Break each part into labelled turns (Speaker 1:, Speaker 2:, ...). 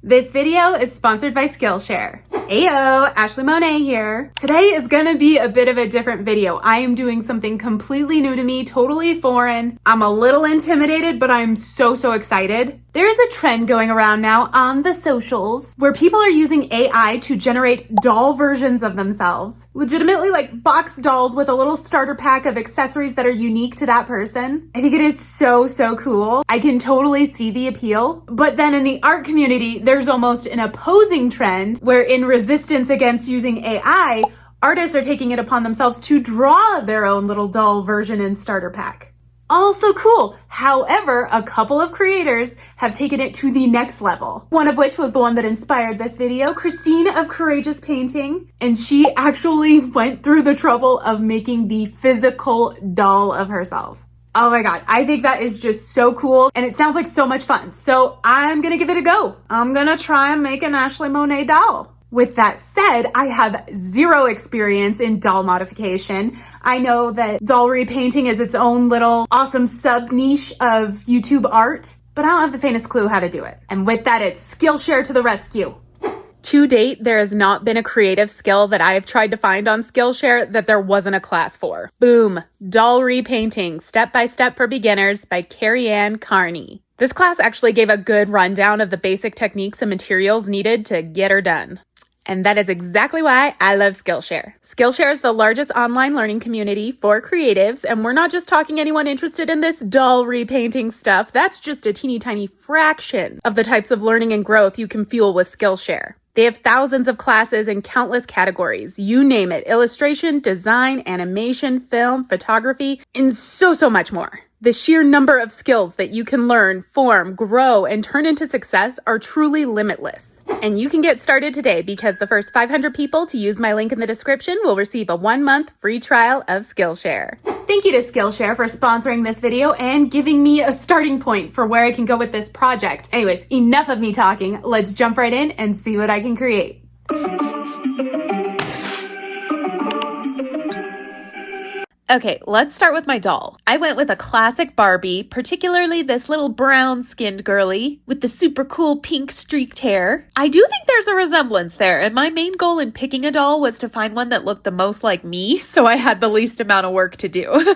Speaker 1: This video is sponsored by Skillshare. Ayo, Ashleigh Monet here. Today is gonna be a bit of a different video. I am doing something completely new to me, totally foreign. I'm a little intimidated, but I'm so excited. There is a trend going around now on the socials where people are using AI to generate doll versions of themselves. Legitimately like box dolls with a little starter pack of accessories that are unique to that person. I think it is so cool. I can totally see the appeal. But then in the art community, there's almost an opposing trend where in resistance against using AI, artists are taking it upon themselves to draw their own little doll version and starter pack. Also cool. However, a couple of creators have taken it to the next level. One of which was the one that inspired this video, Christine of Courageous Painting. And she actually went through the trouble of making the physical doll of herself. Oh my God, I think that is just so cool. And it sounds like so much fun. So I'm gonna give it a go. I'm gonna try and make an Ashleigh Monet doll. With that said, I have zero experience in doll modification. I know that doll repainting is its own little awesome sub niche of YouTube art, but I don't have the faintest clue how to do it. And with that, it's Skillshare to the rescue. To date, there has not been a creative skill that I have tried to find on Skillshare that there wasn't a class for. Boom, Doll Repainting, Step-by-Step for Beginners by Carrie Ann Carney. This class actually gave a good rundown of the basic techniques and materials needed to get her done. And that is exactly why I love Skillshare. Skillshare is the largest online learning community for creatives, and we're not just talking anyone interested in this doll repainting stuff. That's just a teeny tiny fraction of the types of learning and growth you can fuel with Skillshare. They have thousands of classes in countless categories. You name it: illustration, design, animation, film, photography, and so much more. The sheer number of skills that you can learn, form, grow, and turn into success are truly limitless. And you can get started today because the first 500 people to use my link in the description will receive a 1-month free trial of Skillshare. Thank you to Skillshare for sponsoring this video and giving me a starting point for where I can go with this project. Anyways, enough of me talking. Let's jump right in and see what I can create. Okay, let's start with my doll. I went with a classic Barbie, particularly this little brown-skinned girly with the super cool pink streaked hair. I do think there's a resemblance there, and my main goal in picking a doll was to find one that looked the most like me, so I had the least amount of work to do.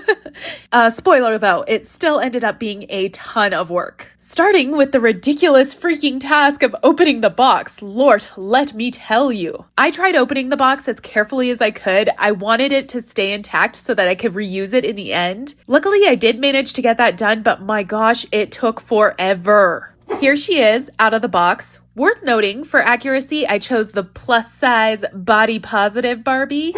Speaker 1: Spoiler though, it still ended up being a ton of work. Starting with the ridiculous freaking task of opening the box. Lord, let me tell you. I tried opening the box as carefully as I could. I wanted it to stay intact so that I could reuse it in the end. Luckily, I did manage to get that done, but my gosh, it took forever. Here she is, out of the box. Worth noting, for accuracy, I chose the plus-size, body-positive Barbie.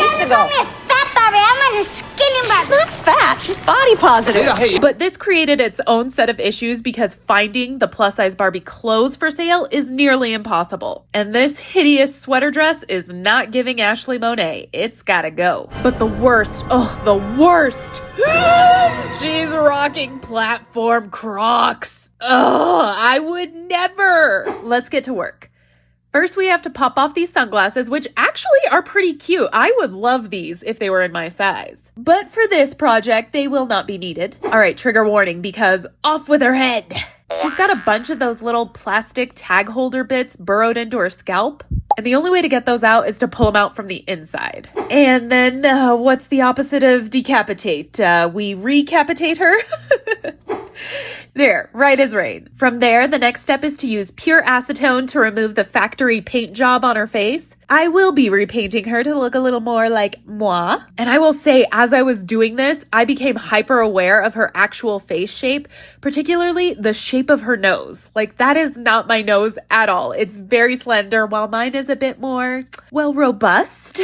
Speaker 2: I'm a skinny Barbie.
Speaker 3: She's not fat, she's body positive.
Speaker 1: But this created its own set of issues because finding the plus-size Barbie clothes for sale is nearly impossible. And this hideous sweater dress is not giving Ashleigh Monet. It's gotta go. But the worst, the worst. She's rocking platform Crocs. I would never. Let's get to work. First, we have to pop off these sunglasses, which actually are pretty cute. I would love these if they were in my size. But for this project, they will not be needed. All right, trigger warning, because off with her head. She's got a bunch of those little plastic tag holder bits burrowed into her scalp. And the only way to get those out is to pull them out from the inside. And then, what's the opposite of decapitate? We recapitate her? There, right as rain. From there, the next step is to use pure acetone to remove the factory paint job on her face. I will be repainting her to look a little more like moi. And I will say, as I was doing this, I became hyper aware of her actual face shape, particularly the shape of her nose. Like, that is not my nose at all. It's very slender, while mine is a bit more, well, robust.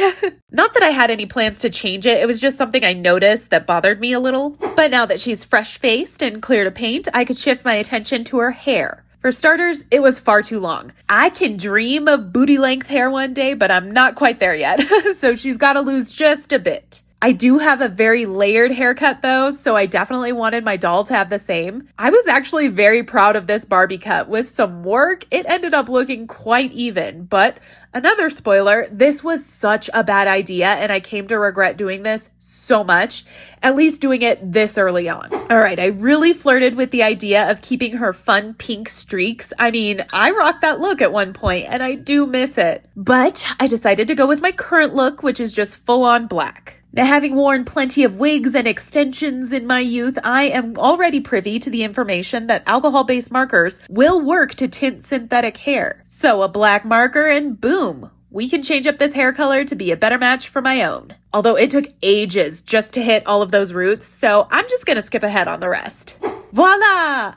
Speaker 1: Not that I had any plans to change it. It was just something I noticed that bothered me a little. But now that she's fresh-faced and clear to paint, I could shift my attention to her hair. For starters, it was far too long. I can dream of booty-length hair one day, but I'm not quite there yet. So she's got to lose just a bit. I do have a very layered haircut though, so I definitely wanted my doll to have the same. I was actually very proud of this Barbie cut. With some work, it ended up looking quite even, but another spoiler, this was such a bad idea and I came to regret doing this so much, at least doing it this early on. All right, I really flirted with the idea of keeping her fun pink streaks. I mean, I rocked that look at one point and I do miss it. But I decided to go with my current look, which is just full on black. Now, having worn plenty of wigs and extensions in my youth, I am already privy to the information that alcohol-based markers will work to tint synthetic hair. So a black marker and boom, we can change up this hair color to be a better match for my own. Although it took ages just to hit all of those roots, so I'm just gonna skip ahead on the rest. Voila!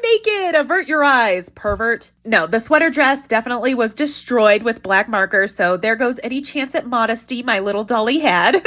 Speaker 1: Naked! Avert your eyes, pervert. No, the sweater dress definitely was destroyed with black markers, so there goes any chance at modesty my little dolly had.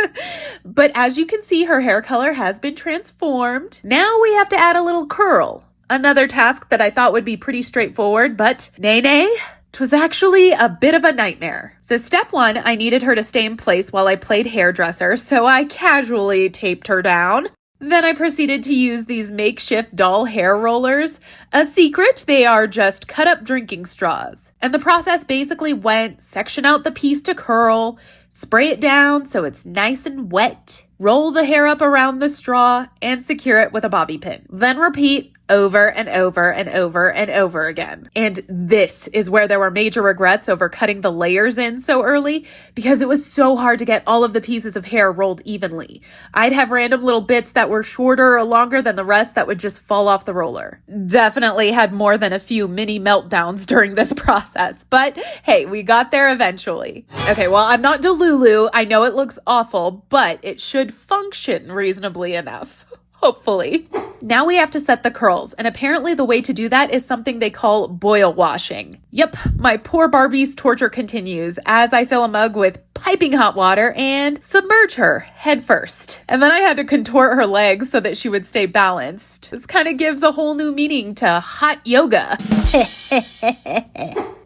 Speaker 1: But as you can see, her hair color has been transformed. Now we have to add a little curl. Another task that I thought would be pretty straightforward, but nay. 'Twas actually a bit of a nightmare. So step one, I needed her to stay in place while I played hairdresser, so I casually taped her down. Then I proceeded to use these makeshift doll hair rollers. A secret, they are just cut up drinking straws. And the process basically went section out the piece to curl, spray it down so it's nice and wet, roll the hair up around the straw, and secure it with a bobby pin. Then repeat over and over and over and over again. And this is where there were major regrets over cutting the layers in so early, because it was so hard to get all of the pieces of hair rolled evenly. I'd have random little bits that were shorter or longer than the rest that would just fall off the roller. Definitely had more than a few mini meltdowns during this process, but hey, we got there eventually. Okay, well, I'm not Delulu. I know it looks awful, but it should function reasonably enough. Hopefully. Now we have to set the curls, and apparently the way to do that is something they call boil washing. Yep, my poor Barbie's torture continues as I fill a mug with piping hot water and submerge her head first. And then I had to contort her legs so that she would stay balanced. This kind of gives a whole new meaning to hot yoga.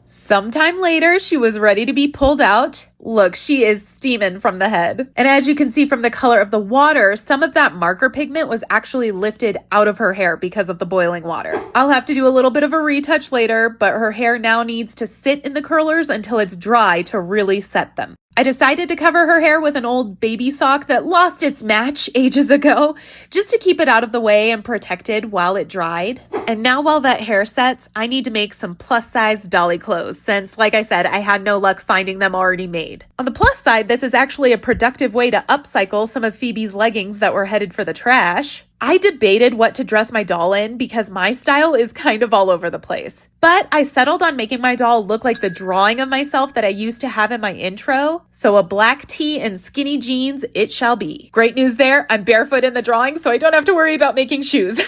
Speaker 1: Sometime later, she was ready to be pulled out. Look, she is steaming from the head. And as you can see from the color of the water, some of that marker pigment was actually lifted out of her hair because of the boiling water. I'll have to do a little bit of a retouch later, but her hair now needs to sit in the curlers until it's dry to really set them. I decided to cover her hair with an old baby sock that lost its match ages ago, just to keep it out of the way and protected while it dried. And now while that hair sets, I need to make some plus-size dolly clothes, since, like I said, I had no luck finding them already made. On the plus side, this is actually a productive way to upcycle some of Phoebe's leggings that were headed for the trash. I debated what to dress my doll in because my style is kind of all over the place. But I settled on making my doll look like the drawing of myself that I used to have in my intro. So a black tee and skinny jeans, it shall be. Great news there, I'm barefoot in the drawing, so I don't have to worry about making shoes.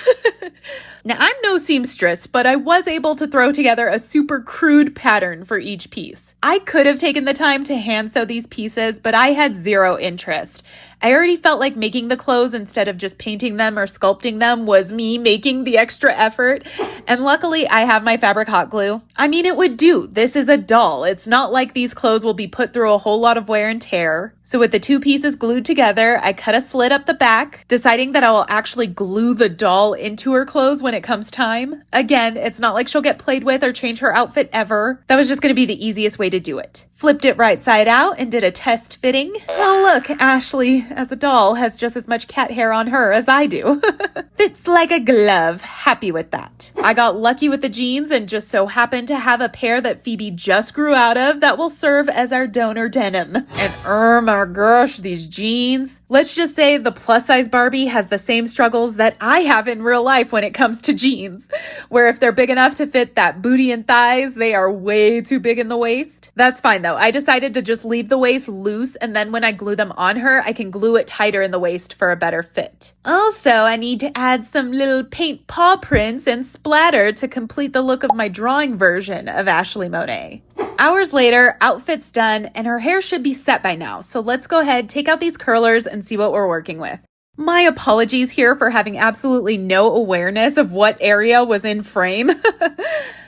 Speaker 1: Now, I'm no seamstress, but I was able to throw together a super crude pattern for each piece. I could have taken the time to hand sew these pieces, but I had zero interest. I already felt like making the clothes instead of just painting them or sculpting them was me making the extra effort. And luckily, I have my fabric hot glue. I mean, it would do. This is a doll. It's not like these clothes will be put through a whole lot of wear and tear. So with the two pieces glued together, I cut a slit up the back, deciding that I will actually glue the doll into her clothes when it comes time. Again, it's not like she'll get played with or change her outfit ever. That was just going to be the easiest way to do it. Flipped it right side out and did a test fitting. Oh look, Ashleigh, as a doll, has just as much cat hair on her as I do. Fits like a glove. Happy with that. I got lucky with the jeans and just so happened to have a pair that Phoebe just grew out of that will serve as our donor denim. And my gosh, these jeans. Let's just say the plus size Barbie has the same struggles that I have in real life when it comes to jeans, where if they're big enough to fit that booty and thighs, they are way too big in the waist. That's fine though. I decided to just leave the waist loose, and then when I glue them on her, I can glue it tighter in the waist for a better fit. Also, I need to add some little paint paw prints and splatter to complete the look of my drawing version of Ashleigh Monet. Hours later, outfit's done, and her hair should be set by now. So let's go ahead, take out these curlers, and see what we're working with. My apologies here for having absolutely no awareness of what area was in frame.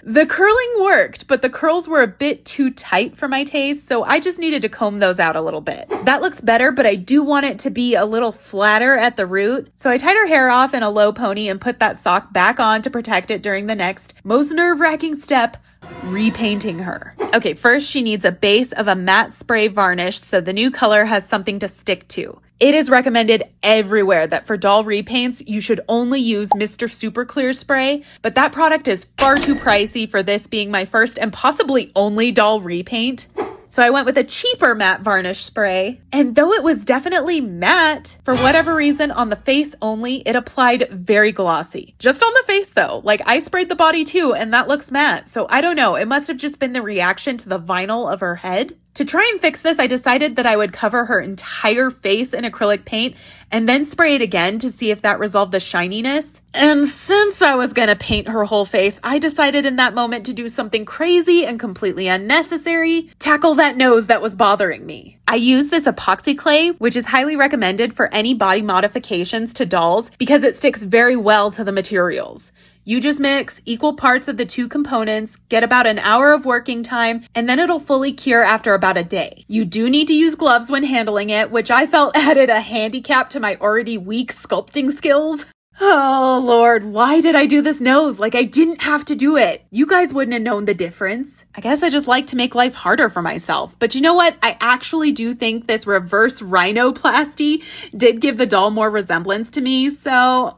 Speaker 1: The curling worked, but the curls were a bit too tight for my taste, so I just needed to comb those out a little bit. That looks better, but I do want it to be a little flatter at the root, so I tied her hair off in a low pony and put that sock back on to protect it during the next most nerve-wracking step, repainting her. Okay, first she needs a base of a matte spray varnish so the new color has something to stick to. It is recommended everywhere that for doll repaints, you should only use Mr. Super Clear Spray, but that product is far too pricey for this being my first and possibly only doll repaint. So I went with a cheaper matte varnish spray, and though it was definitely matte, for whatever reason on the face only, it applied very glossy. Just on the face though, like I sprayed the body too, and that looks matte. So I don't know, it must have just been the reaction to the vinyl of her head. To try and fix this, I decided that I would cover her entire face in acrylic paint and then spray it again to see if that resolved the shininess. And since I was gonna paint her whole face, I decided in that moment to do something crazy and completely unnecessary, tackle that nose that was bothering me. I used this epoxy clay, which is highly recommended for any body modifications to dolls because it sticks very well to the materials. You just mix equal parts of the two components, get about an hour of working time, and then it'll fully cure after about a day. You do need to use gloves when handling it, which I felt added a handicap to my already weak sculpting skills. Oh Lord, why did I do this nose? Like I didn't have to do it. You guys wouldn't have known the difference. I guess I just like to make life harder for myself. But you know what? I actually do think this reverse rhinoplasty did give the doll more resemblance to me, so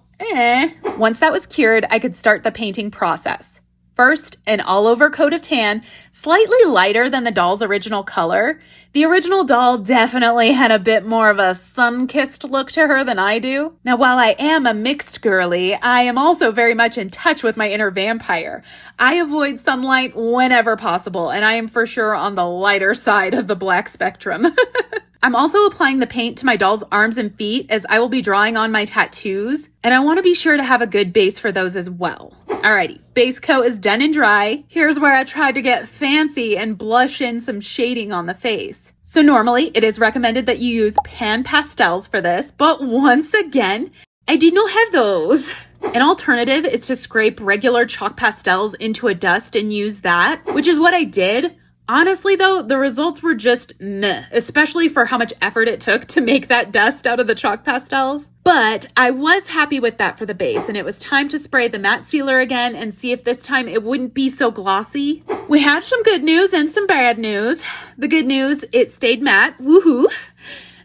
Speaker 1: Once that was cured, I could start the painting process. First, an all-over coat of tan, slightly lighter than the doll's original color. The original doll definitely had a bit more of a sun-kissed look to her than I do. Now, while I am a mixed girly, I am also very much in touch with my inner vampire. I avoid sunlight whenever possible, and I am for sure on the lighter side of the black spectrum. I'm also applying the paint to my doll's arms and feet as I will be drawing on my tattoos, and I want to be sure to have a good base for those as well. Alrighty, base coat is done and dry. Here's where I tried to get fancy and blush in some shading on the face. So normally it is recommended that you use pan pastels for this, but once again, I did not have those. An alternative is to scrape regular chalk pastels into a dust and use that, which is what I did. Honestly though, the results were just meh, especially for how much effort it took to make that dust out of the chalk pastels. But I was happy with that for the base, and it was time to spray the matte sealer again and see if this time it wouldn't be so glossy. We had some good news and some bad news. The good news, it stayed matte, woohoo.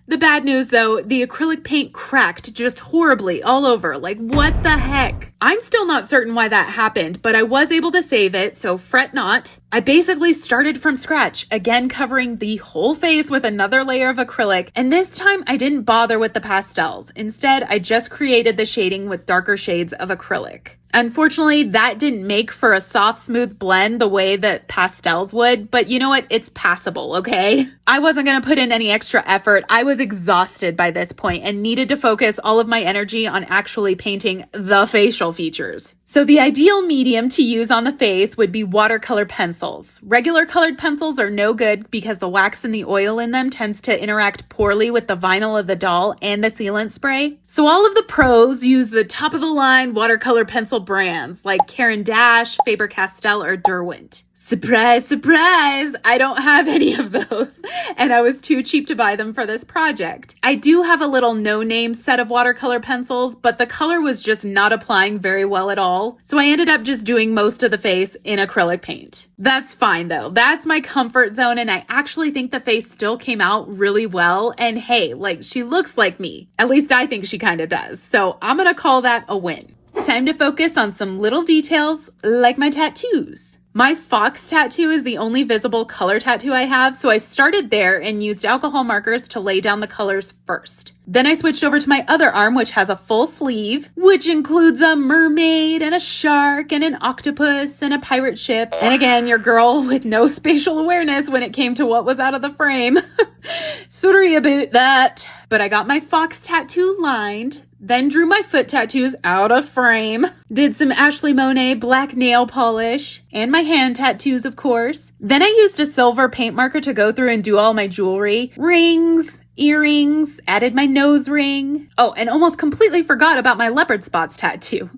Speaker 1: The bad news though, the acrylic paint cracked just horribly all over. Like what the heck? I'm still not certain why that happened, but I was able to save it, so fret not. I basically started from scratch, again covering the whole face with another layer of acrylic, and this time I didn't bother with the pastels. Instead, I just created the shading with darker shades of acrylic. Unfortunately, that didn't make for a soft, smooth blend the way that pastels would, but you know what? It's passable, okay? I wasn't gonna put in any extra effort. I was exhausted by this point and needed to focus all of my energy on actually painting the facial features. So the ideal medium to use on the face would be watercolor pencils. Regular colored pencils are no good because the wax and the oil in them tends to interact poorly with the vinyl of the doll and the sealant spray. So all of the pros use the top of the line watercolor pencil brands like Caran d'Ache, Faber-Castell, or Derwent. Surprise, surprise! I don't have any of those, and I was too cheap to buy them for this project. I do have a little no-name set of watercolor pencils, but the color was just not applying very well at all, so I ended up just doing most of the face in acrylic paint. That's fine though. That's my comfort zone, and I actually think the face still came out really well, and hey, like she looks like me. At least I think she kind of does, so I'm gonna call that a win. Time to focus on some little details like my tattoos. My fox tattoo is the only visible color tattoo I have, so I started there and used alcohol markers to lay down the colors first. Then I switched over to my other arm, which has a full sleeve, which includes a mermaid and a shark and an octopus and a pirate ship. And again, your girl with no spatial awareness when it came to what was out of the frame. Sorry about that. But I got my fox tattoo lined, then drew my foot tattoos out of frame, did some Ashleigh Monet black nail polish, and my hand tattoos, of course. Then I used a silver paint marker to go through and do all my jewelry, rings, earrings, added my nose ring. Oh, and almost completely forgot about my leopard spots tattoo.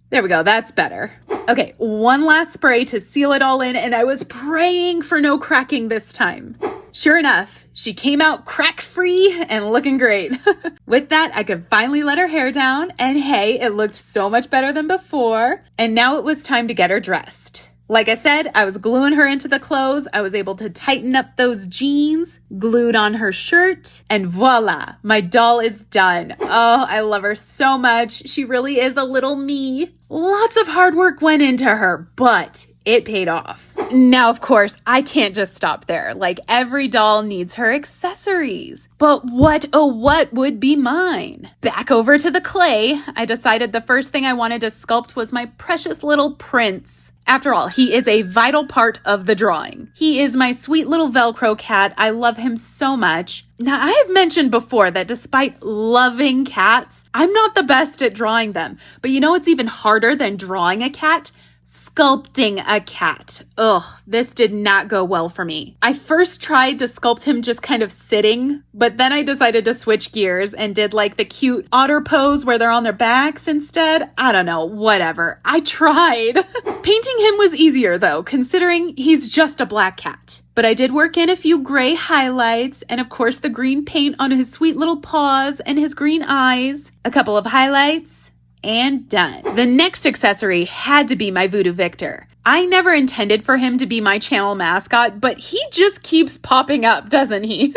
Speaker 1: There we go, that's better. Okay, one last spray to seal it all in, and I was praying for no cracking this time. Sure enough, she came out crack-free and looking great. With that, I could finally let her hair down, and hey, it looked so much better than before. And now it was time to get her dressed. Like I said, I was gluing her into the clothes. I was able to tighten up those jeans, glued on her shirt, and voila, my doll is done. Oh, I love her so much. She really is a little me. Lots of hard work went into her, but it paid off. Now, of course, I can't just stop there. Like, every doll needs her accessories. But what, oh, what would be mine? Back over to the clay, I decided the first thing I wanted to sculpt was my precious little prince. After all, he is a vital part of the drawing. He is my sweet little Velcro cat. I love him so much. Now, I have mentioned before that despite loving cats, I'm not the best at drawing them. But you know what's even harder than drawing a cat? Sculpting a cat. Ugh, this did not go well for me. I first tried to sculpt him just kind of sitting, but then I decided to switch gears and did like the cute otter pose where they're on their backs instead. I don't know, whatever. I tried. Painting him was easier though, considering he's just a black cat. But I did work in a few gray highlights and of course the green paint on his sweet little paws and his green eyes, a couple of highlights, and done. The next accessory had to be my Voodoo Victor. I never intended for him to be my channel mascot, but he just keeps popping up, doesn't he?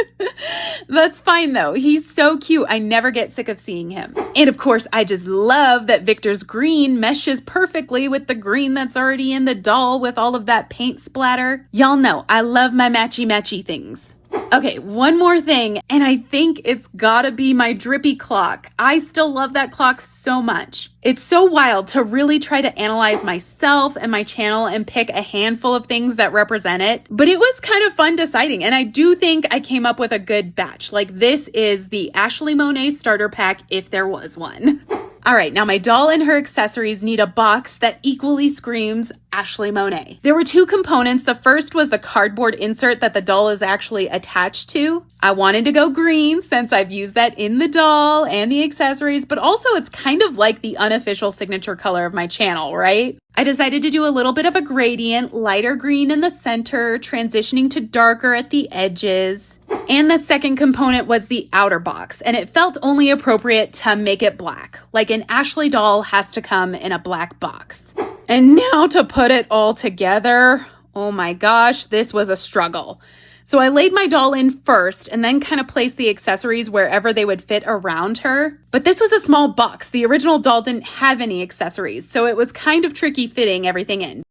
Speaker 1: That's fine though. He's so cute. I never get sick of seeing him. And of course, I just love that Victor's green meshes perfectly with the green that's already in the doll with all of that paint splatter. Y'all know I love my matchy-matchy things. Okay, one more thing, and I think it's gotta be my drippy clock. I still love that clock so much. It's so wild to really try to analyze myself and my channel and pick a handful of things that represent it, but it was kind of fun deciding, and I do think I came up with a good batch. Like, this is the Ashleigh Monet starter pack if there was one. All right, now my doll and her accessories need a box that equally screams Ashleigh Monet. There were two components. The first was the cardboard insert that the doll is actually attached to. I wanted to go green since I've used that in the doll and the accessories, but also it's kind of like the unofficial signature color of my channel, right? I decided to do a little bit of a gradient, lighter green in the center, transitioning to darker at the edges. And the second component was the outer box, and it felt only appropriate to make it black. Like an Ashleigh doll has to come in a black box. And now to put it all together, oh my gosh, this was a struggle. So I laid my doll in first and then kind of placed the accessories wherever they would fit around her. But this was a small box. The original doll didn't have any accessories, so it was kind of tricky fitting everything in.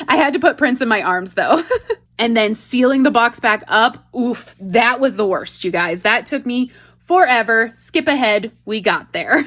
Speaker 1: I had to put prints in my arms though. And then sealing the box back up, oof, that was the worst, you guys. That took me forever. Skip ahead, we got there.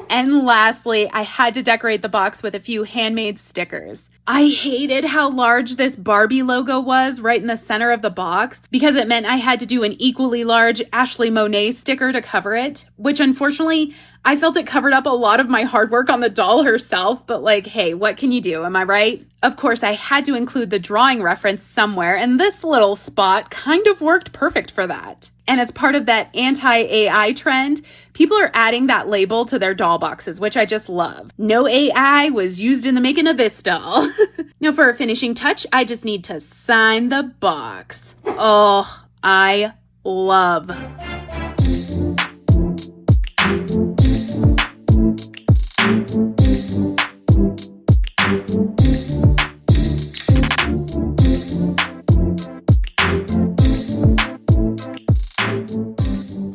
Speaker 1: And lastly, I had to decorate the box with a few handmade stickers. I hated how large this Barbie logo was right in the center of the box because it meant I had to do an equally large Ashleigh Monet sticker to cover it, which unfortunately, I felt it covered up a lot of my hard work on the doll herself, but like, hey, what can you do? Am I right? Of course, I had to include the drawing reference somewhere, and this little spot kind of worked perfect for that. And as part of that anti-AI trend, people are adding that label to their doll boxes, which I just love. No AI was used in the making of this doll. Now for a finishing touch, I just need to sign the box. Oh, I love.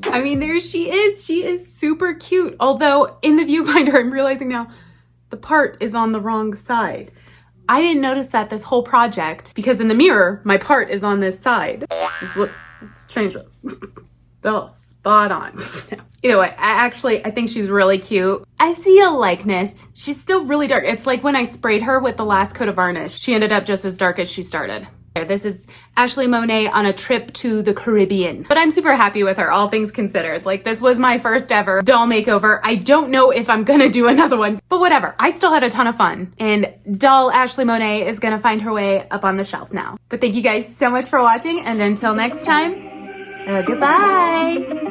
Speaker 1: I mean, there she is. She is super cute. Although in the viewfinder, I'm realizing now the part is on the wrong side. I didn't notice that this whole project because in the mirror, my part is on this side. Let's change it. Oh, spot on. Either way, I think she's really cute. I see a likeness. She's still really dark. It's like when I sprayed her with the last coat of varnish. She ended up just as dark as she started. This is Ashleigh Monet on a trip to the Caribbean. But I'm super happy with her, all things considered. Like, this was my first ever doll makeover. I don't know if I'm gonna do another one, but whatever. I still had a ton of fun. And doll Ashleigh Monet is gonna find her way up on the shelf now. But thank you guys so much for watching, and until next time, Goodbye.